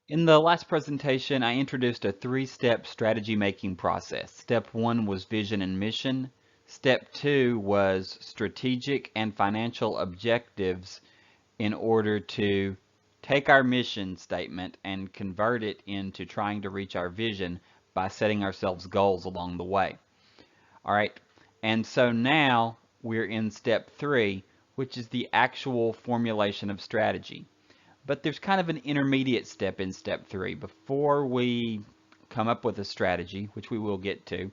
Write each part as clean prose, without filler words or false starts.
In the last presentation, I introduced a three-step strategy making process. Step one was vision and mission. Step two was strategic and financial objectives in order to take our mission statement and convert it into trying to reach our vision by setting ourselves goals along the way. All right. And so now we're in step three, which is the actual formulation of strategy. But there's kind of an intermediate step in step three. Before we come up with a strategy, which we will get to,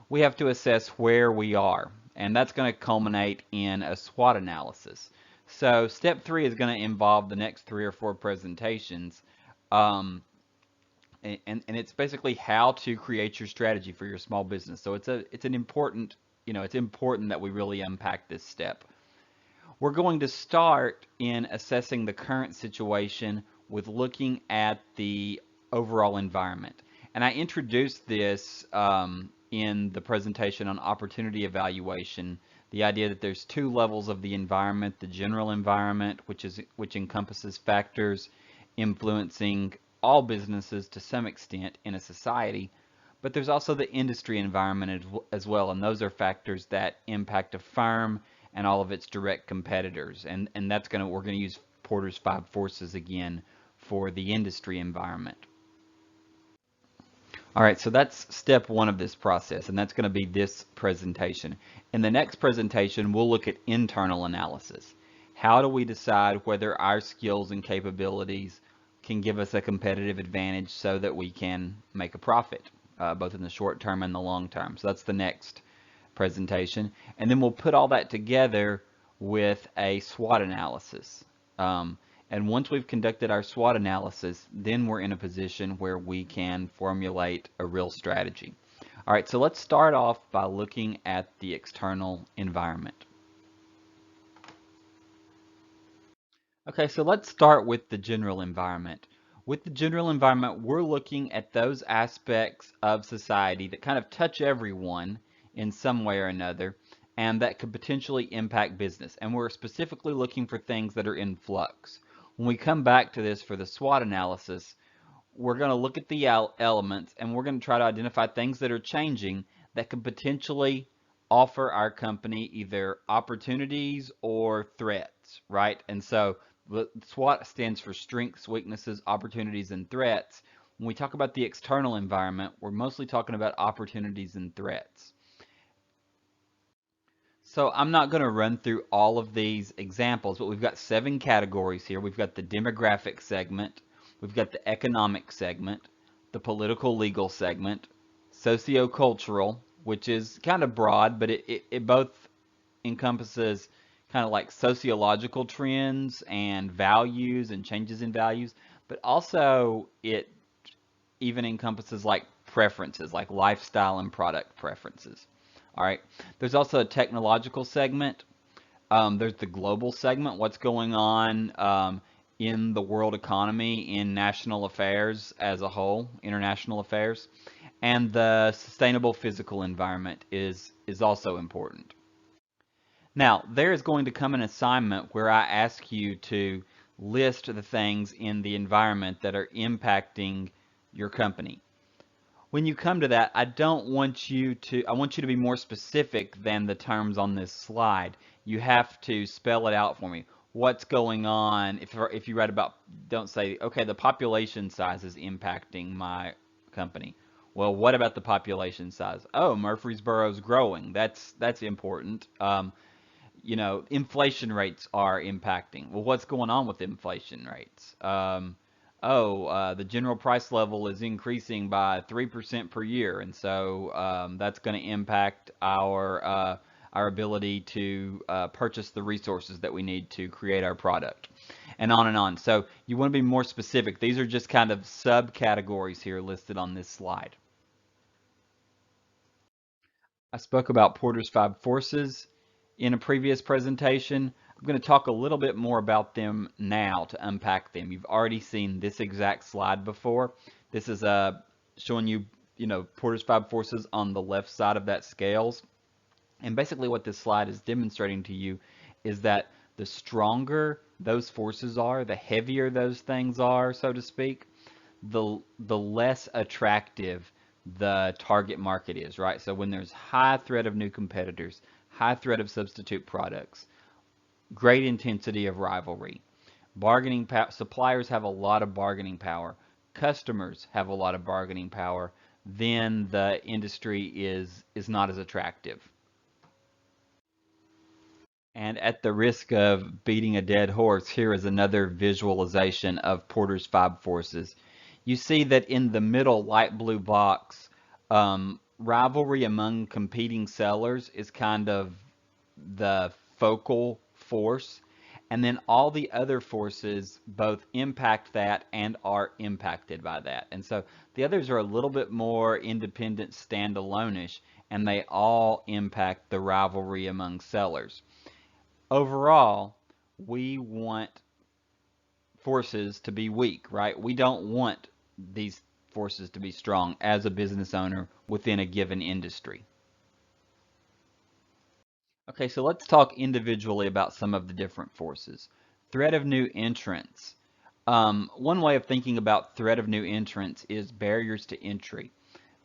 we have to assess where we are. And that's going to culminate in a SWOT analysis. So step three is going to involve the next 3 or 4 presentations. Um, and it's basically how to create your strategy for your small business. So it's an important, it's important that we really unpack this step. We're going to start in assessing the current situation with looking at the overall environment. And I introduced this in the presentation on opportunity evaluation, the idea that there's 2 levels of the environment: the general environment, which encompasses factors influencing all businesses to some extent in a society, but there's also the industry environment as well, and those are factors that impact a firm and all of its direct competitors. And we're gonna use Porter's 5 forces again for the industry environment. All right, so that's step one of this process, and that's going to be this presentation. In the next presentation, we'll look at internal analysis. How do we decide whether our skills and capabilities can give us a competitive advantage so that we can make a profit, both in the short term and the long term? So that's the next presentation. And then we'll put all that together with a SWOT analysis. And once we've conducted our SWOT analysis, then we're in a position where we can formulate a real strategy. All right, so let's start off by looking at the external environment. Okay, so let's start with the general environment. With the general environment, we're looking at those aspects of society that kind of touch everyone in some way or another, and that could potentially impact business. And we're specifically looking for things that are in flux. When we come back to this for the SWOT analysis, we're going to look at the elements and we're going to try to identify things that are changing that could potentially offer our company either opportunities or threats, right? And so the SWOT stands for strengths, weaknesses, opportunities, and threats. When we talk about the external environment, we're mostly talking about opportunities and threats. So I'm not going to run through all of these examples, but we've got 7 categories here. We've got the demographic segment, we've got the economic segment, the political legal segment, sociocultural, which is kind of broad, but it both encompasses kind of like sociological trends and values and changes in values, but also it even encompasses like preferences, like lifestyle and product preferences. All right. There's also a technological segment. There's the global segment, what's going on in the world economy, in national affairs as a whole, international affairs. And the sustainable physical environment is also important. Now, there is going to come an assignment where I ask you to list the things in the environment that are impacting your company. When you come to that, I want you to be more specific than the terms on this slide. You have to spell it out for me. What's going on? If you write about, don't say, okay, the population size is impacting my company. Well, what about the population size? Oh, Murfreesboro is growing. That's important. Inflation rates are impacting. Well, what's going on with inflation rates? The general price level is increasing by 3% per year, and so that's going to impact our ability to purchase the resources that we need to create our product, and on and on. So you want to be more specific. These are just kind of subcategories here listed on this slide. I spoke about Porter's 5 forces in a previous presentation. I'm going to talk a little bit more about them now to unpack them. You've already seen this exact slide before. This is showing you, Porter's 5 forces on the left side of that scales. And basically what this slide is demonstrating to you is that the stronger those forces are, the heavier those things are, so to speak, the less attractive the target market is, right? So when there's high threat of new competitors, high threat of substitute products, great intensity of rivalry. Suppliers have a lot of bargaining power. Customers have a lot of bargaining power. Then the industry is not as attractive. And at the risk of beating a dead horse, here is another visualization of Porter's five forces. You see that in the middle light blue box, rivalry among competing sellers is kind of the focal force, and then all the other forces both impact that and are impacted by that. And so the others are a little bit more independent, standalone-ish, and they all impact the rivalry among sellers. Overall, we want forces to be weak, right? We don't want these forces to be strong as a business owner within a given industry. Okay, so let's talk individually about some of the different forces. Threat of new entrants. One way of thinking about threat of new entrants is barriers to entry.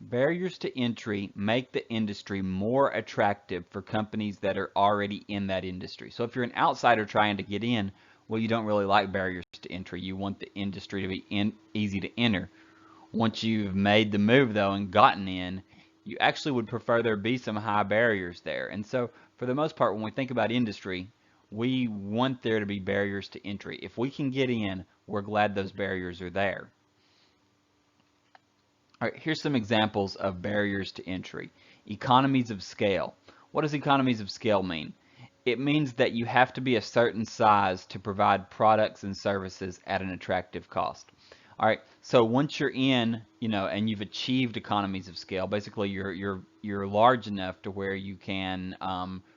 Barriers to entry make the industry more attractive for companies that are already in that industry. So if you're an outsider trying to get in, well, you don't really like barriers to entry. You want the industry to be easy to enter. Once you've made the move, though, and gotten in, you actually would prefer there be some high barriers there. And so, for the most part, when we think about industry, we want there to be barriers to entry. If we can get in, we're glad those barriers are there. All right, here's some examples of barriers to entry. Economies of scale. What does economies of scale mean? It means that you have to be a certain size to provide products and services at an attractive cost. All right, so once you're in, and you've achieved economies of scale, basically you're large enough to where you can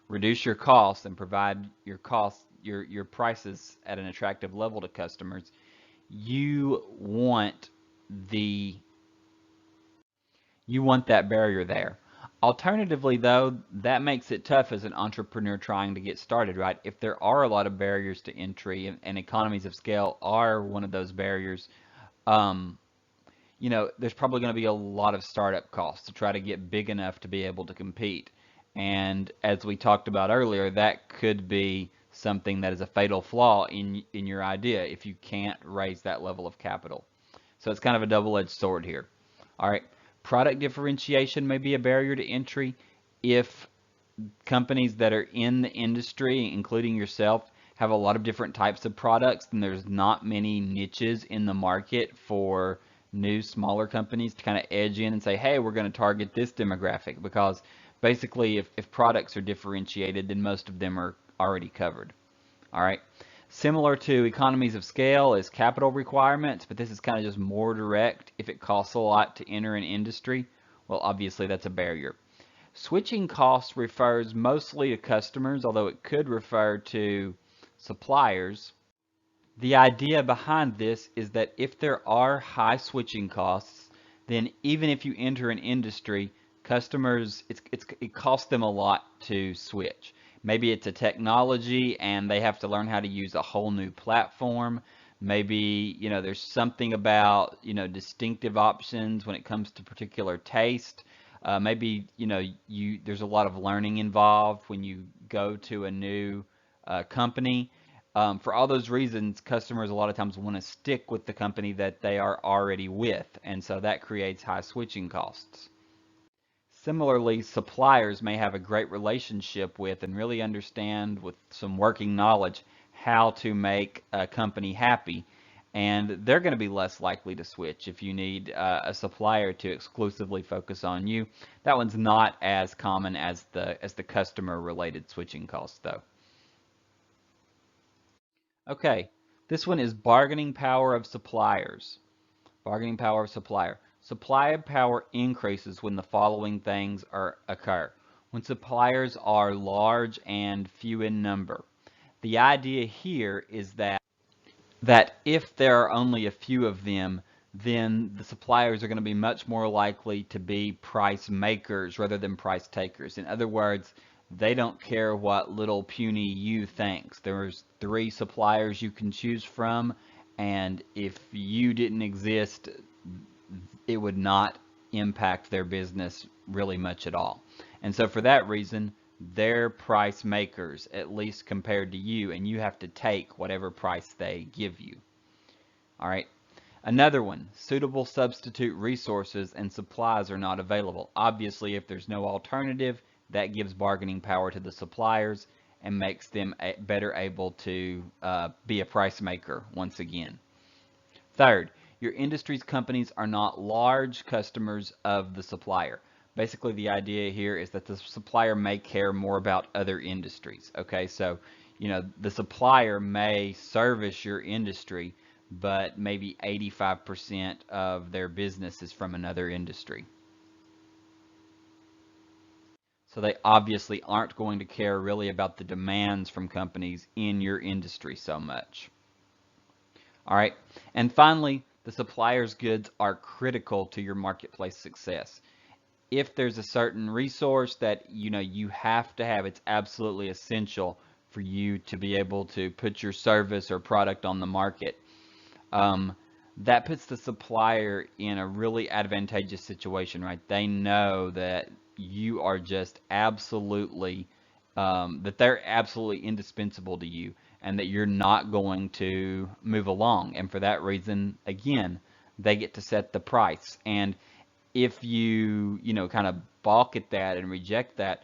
reduce your costs and provide your prices at an attractive level to customers. You want the you want that barrier there. Alternatively, though, that makes it tough as an entrepreneur trying to get started, right? If there are a lot of barriers to entry and economies of scale are one of those barriers, um, there's probably going to be a lot of startup costs to try to get big enough to be able to compete. And as we talked about earlier, that could be something that is a fatal flaw in your idea if you can't raise that level of capital. So it's kind of a double-edged sword here. All right, product differentiation may be a barrier to entry if companies that are in the industry, including yourself, have a lot of different types of products, and there's not many niches in the market for new, smaller companies to kind of edge in and say, hey, we're going to target this demographic, because basically if products are differentiated, then most of them are already covered. All right. Similar to economies of scale is capital requirements, but this is kind of just more direct. If it costs a lot to enter an industry, well, obviously that's a barrier. Switching costs refers mostly to customers, although it could refer to suppliers. The idea behind this is that if there are high switching costs, then even if you enter an industry, customers, it costs them a lot to switch. Maybe it's a technology and they have to learn how to use a whole new platform. Maybe, there's something about, distinctive options when it comes to particular taste. Maybe, there's a lot of learning involved when you go to a new company. For all those reasons, customers a lot of times want to stick with the company that they are already with, and so that creates high switching costs. Similarly, suppliers may have a great relationship with and really understand with some working knowledge how to make a company happy, and they're going to be less likely to switch if you need a supplier to exclusively focus on you. That one's not as common as the customer related switching costs though. Okay, this one is bargaining power of suppliers. Bargaining power of supplier. Supply power increases when the following things occur. When suppliers are large and few in number. The idea here is that if there are only a few of them, then the suppliers are going to be much more likely to be price makers rather than price takers. In other words, they don't care what little puny you thinks. There's three suppliers you can choose from, and if you didn't exist, it would not impact their business really much at all. And so for that reason, they're price makers, at least compared to you, and you have to take whatever price they give you. All right. Another one, suitable substitute resources and supplies are not available. Obviously, if there's no alternative, that gives bargaining power to the suppliers and makes them better able to be a price maker once again. Third, your industry's companies are not large customers of the supplier. Basically, the idea here is that the supplier may care more about other industries. Okay, so the supplier may service your industry, but maybe 85% of their business is from another industry. So they obviously aren't going to care really about the demands from companies in your industry so much. All right. And finally, the supplier's goods are critical to your marketplace success. If there's a certain resource that you have to have, it's absolutely essential for you to be able to put your service or product on the market. That puts the supplier in a really advantageous situation, right? They know that you are just absolutely, that they're absolutely indispensable to you and that you're not going to move along. And for that reason, again, they get to set the price. And if you kind of balk at that and reject that,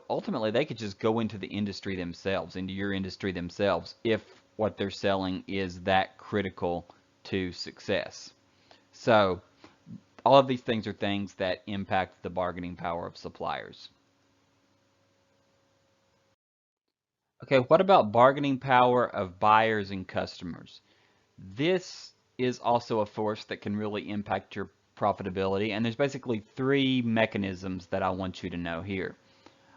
ultimately they could just go into the industry themselves, into your industry themselves, if what they're selling is that critical to success. So all of these things are things that impact the bargaining power of suppliers. Okay, what about bargaining power of buyers and customers? This is also a force that can really impact your profitability, and there's basically three mechanisms that I want you to know here.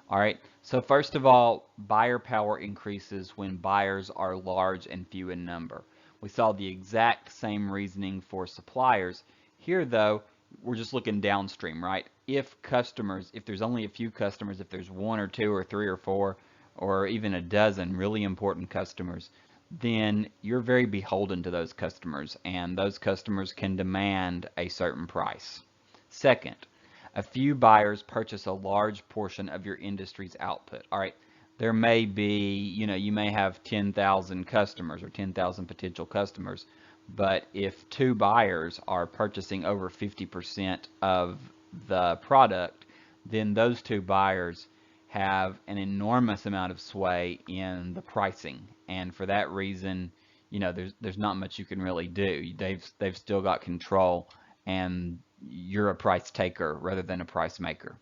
All right, so first of all, buyer power increases when buyers are large and few in number. We saw the exact same reasoning for suppliers. Here, though, we're just looking downstream, right? If there's only a few customers, if there's one or two or three or four, or even a dozen really important customers, then you're very beholden to those customers, and those customers can demand a certain price. Second, a few buyers purchase a large portion of your industry's output. All right, there may be, you may have 10,000 customers or 10,000 potential customers, but if two buyers are purchasing over 50% of the product, then those two buyers have an enormous amount of sway in the pricing. And for that reason, there's not much you can really do. They've still got control, and you're a price taker rather than a price maker.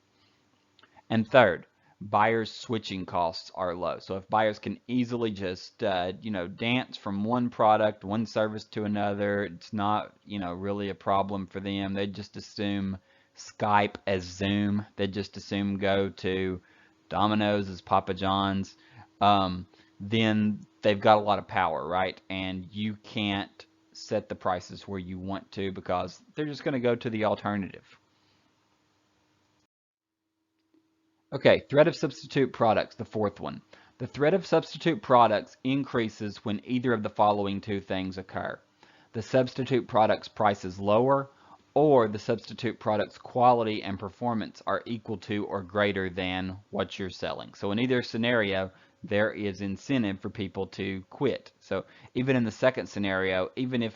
And third, buyers' switching costs are low. So if buyers can easily just, dance from one product, one service to another, it's not, really a problem for them. They just assume Skype as Zoom. They just assume go to Domino's as Papa John's. Then they've got a lot of power, right? And you can't set the prices where you want to because they're just going to go to the alternative. Okay, threat of substitute products, the fourth one. The threat of substitute products increases when either of the following two things occur. The substitute product's price is lower, or the substitute product's quality and performance are equal to or greater than what you're selling. So in either scenario, there is incentive for people to quit. So even in the second scenario, even if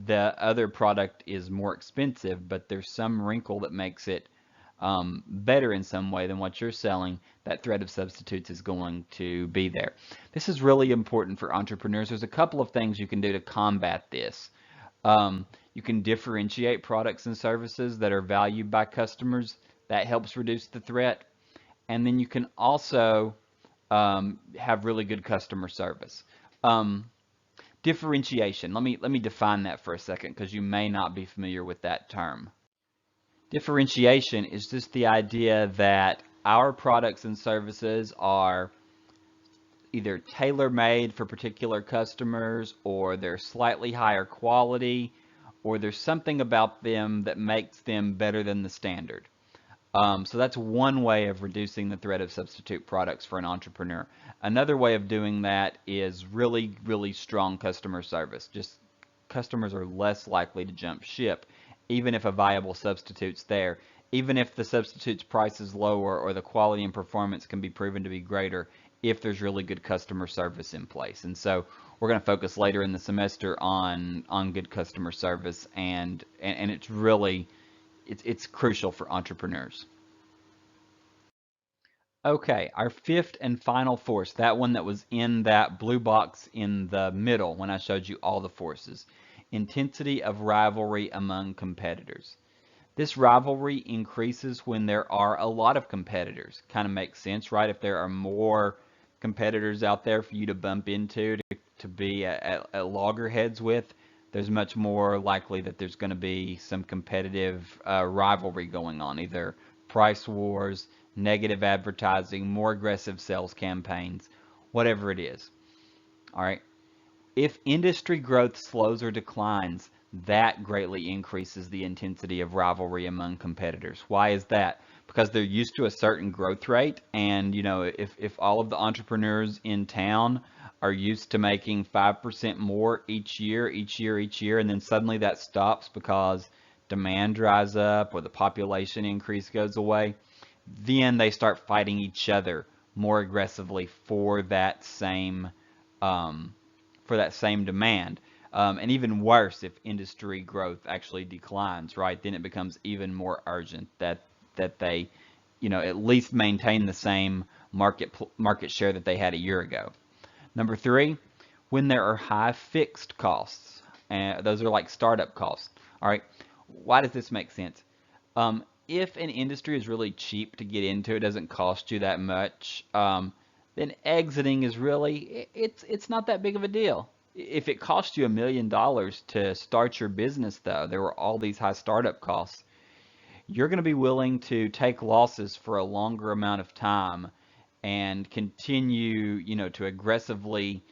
the other product is more expensive, but there's some wrinkle that makes it better in some way than what you're selling, that threat of substitutes is going to be there. This is really important for entrepreneurs. There's a couple of things you can do to combat this. You can differentiate products and services that are valued by customers. That helps reduce the threat. And then you can also have really good customer service. Differentiation. Let me define that for a second because you may not be familiar with that term. Differentiation is just the idea that our products and services are either tailor-made for particular customers, or they're slightly higher quality, or there's something about them that makes them better than the standard. So that's one way of reducing the threat of substitute products for an entrepreneur. Another way of doing that is really, really strong customer service. Just customers are less likely to jump ship, even if a viable substitute's there. Even if the substitute's price is lower or the quality and performance can be proven to be greater if there's really good customer service in place. And so we're going to focus later in the semester on good customer service, and it's really it's crucial for entrepreneurs. Okay, our fifth and final force, that one that was in that blue box in the middle when I showed you all the forces. Intensity of rivalry among competitors. This rivalry increases when there are a lot of competitors. Kind of makes sense, right? If there are more competitors out there for you to bump into, to be at loggerheads with, there's much more likely that there's going to be some competitive rivalry going on, either price wars, negative advertising, more aggressive sales campaigns, whatever it is. All right. If industry growth slows or declines, that greatly increases the intensity of rivalry among competitors. Why is that? Because they're used to a certain growth rate, and if all of the entrepreneurs in town are used to making 5% more each year, and then suddenly that stops because demand dries up or the population increase goes away, then they start fighting each other more aggressively for that same demand. And even worse, if industry growth actually declines, right? Then it becomes even more urgent that they, at least maintain the same market share that they had a year ago. Number three, when there are high fixed costs, and those are like startup costs. All right, why does this make sense? If an industry is really cheap to get into, it doesn't cost you that much, then exiting is really, it's not that big of a deal. If it cost you $1 million to start your business, though, there were all these high startup costs, you're going to be willing to take losses for a longer amount of time and continue, to aggressively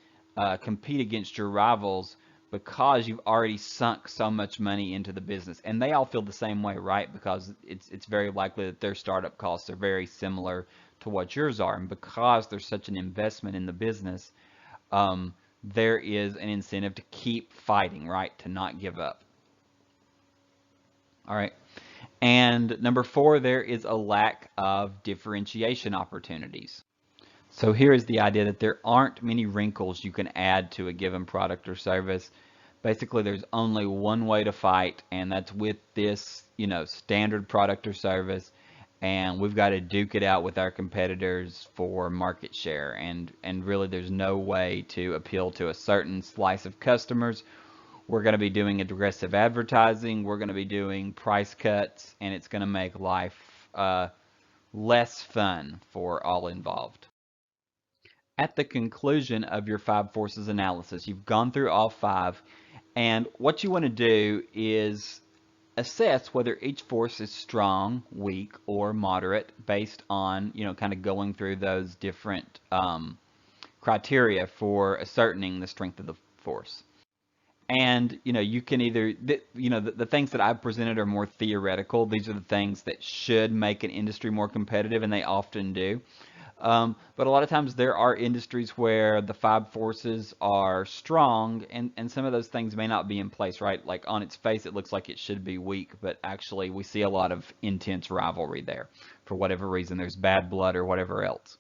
compete against your rivals because you've already sunk so much money into the business. And they all feel the same way, right? Because it's very likely that their startup costs are very similar to what yours are. And because there's such an investment in the business, there is an incentive to keep fighting, right? To not give up. All right. And number four, there is a lack of differentiation opportunities. So here is the idea that there aren't many wrinkles you can add to a given product or service. Basically, there's only one way to fight, and that's with this, standard product or service. And we've got to duke it out with our competitors for market share. And really, there's no way to appeal to a certain slice of customers. We're going to be doing aggressive advertising. We're going to be doing price cuts, and it's going to make life less fun for all involved. At the conclusion of your five forces analysis, you've gone through all five, and what you want to do is assess whether each force is strong, weak, or moderate based on, kind of going through those different criteria for ascertaining the strength of the force. And, you can either, the things that I've presented are more theoretical. These are the things that should make an industry more competitive, and they often do. But a lot of times there are industries where the five forces are strong, and some of those things may not be in place, right? Like on its face, it looks like it should be weak, but actually we see a lot of intense rivalry there. For whatever reason, there's bad blood or whatever else.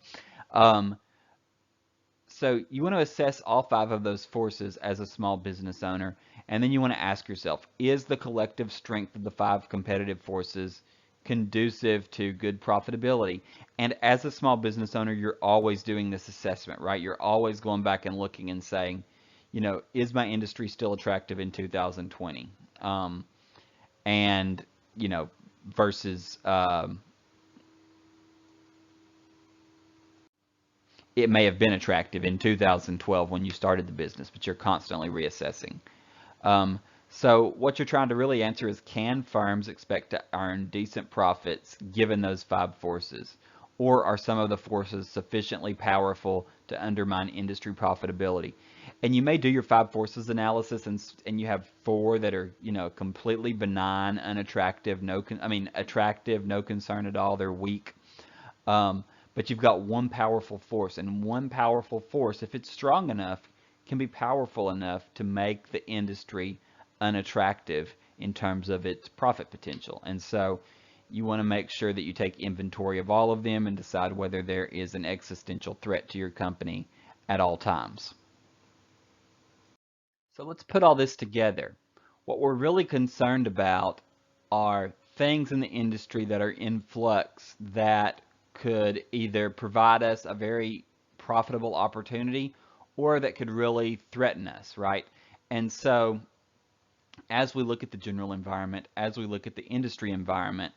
So you want to assess all five of those forces as a small business owner, and then you want to ask yourself, is the collective strength of the five competitive forces conducive to good profitability? And as a small business owner, you're always doing this assessment, right? You're always going back and looking and saying, is my industry still attractive in 2020? And, versus it may have been attractive in 2012 when you started the business, but you're constantly reassessing. So what you're trying to really answer is, can firms expect to earn decent profits given those five forces? Or are some of the forces sufficiently powerful to undermine industry profitability? And you may do your five forces analysis, and you have four that are, completely benign, unattractive, attractive, no concern at all, they're weak. But you've got one powerful force, and one powerful force, if it's strong enough, can be powerful enough to make the industry unattractive in terms of its profit potential. And so you want to make sure that you take inventory of all of them and decide whether there is an existential threat to your company at all times. So let's put all this together. What we're really concerned about are things in the industry that are in flux that could either provide us a very profitable opportunity or that could really threaten us, right? And so as we look at the general environment, as we look at the industry environment,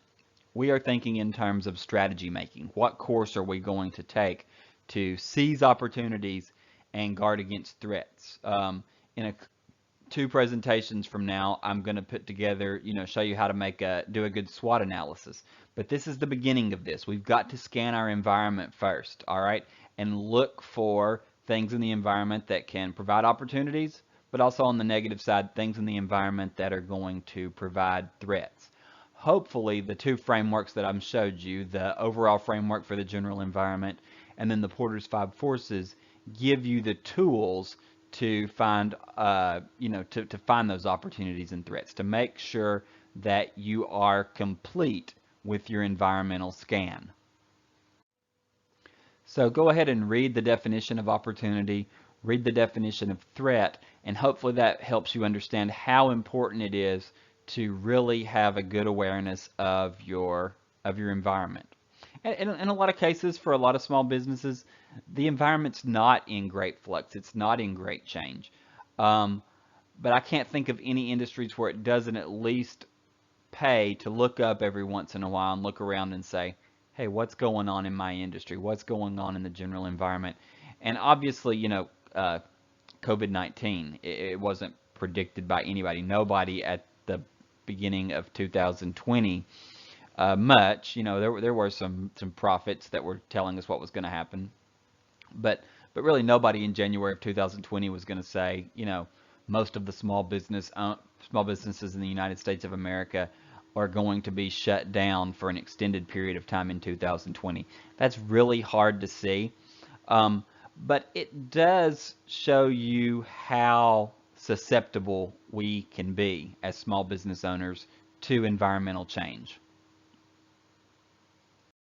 we are thinking in terms of strategy making. What course are we going to take to seize opportunities and guard against threats? In 2 presentations from now, I'm going to put together, show you how to do a good SWOT analysis. But this is the beginning of this. We've got to scan our environment first, all right, and look for things in the environment that can provide opportunities, but also on the negative side, things in the environment that are going to provide threats. Hopefully, the 2 frameworks that I've showed you, the overall framework for the general environment and then the Porter's 5 forces, give you the tools to find, to find those opportunities and threats, to make sure that you are complete with your environmental scan. So go ahead and read the definition of opportunity, read the definition of threat, and hopefully that helps you understand how important it is to really have a good awareness of your environment. And in a lot of cases, for a lot of small businesses, the environment's not in great flux. It's not in great change. But I can't think of any industries where it doesn't at least pay to look up every once in a while and look around and say, hey, what's going on in my industry? What's going on in the general environment? And obviously, COVID-19, it wasn't predicted by anybody. Nobody at the beginning of 2020 much. There were some prophets that were telling us what was going to happen, but really nobody in January of 2020 was going to say, most of the small businesses in the United States of America are going to be shut down for an extended period of time in 2020. That's really hard to see, but it does show you how susceptible we can be as small business owners to environmental change.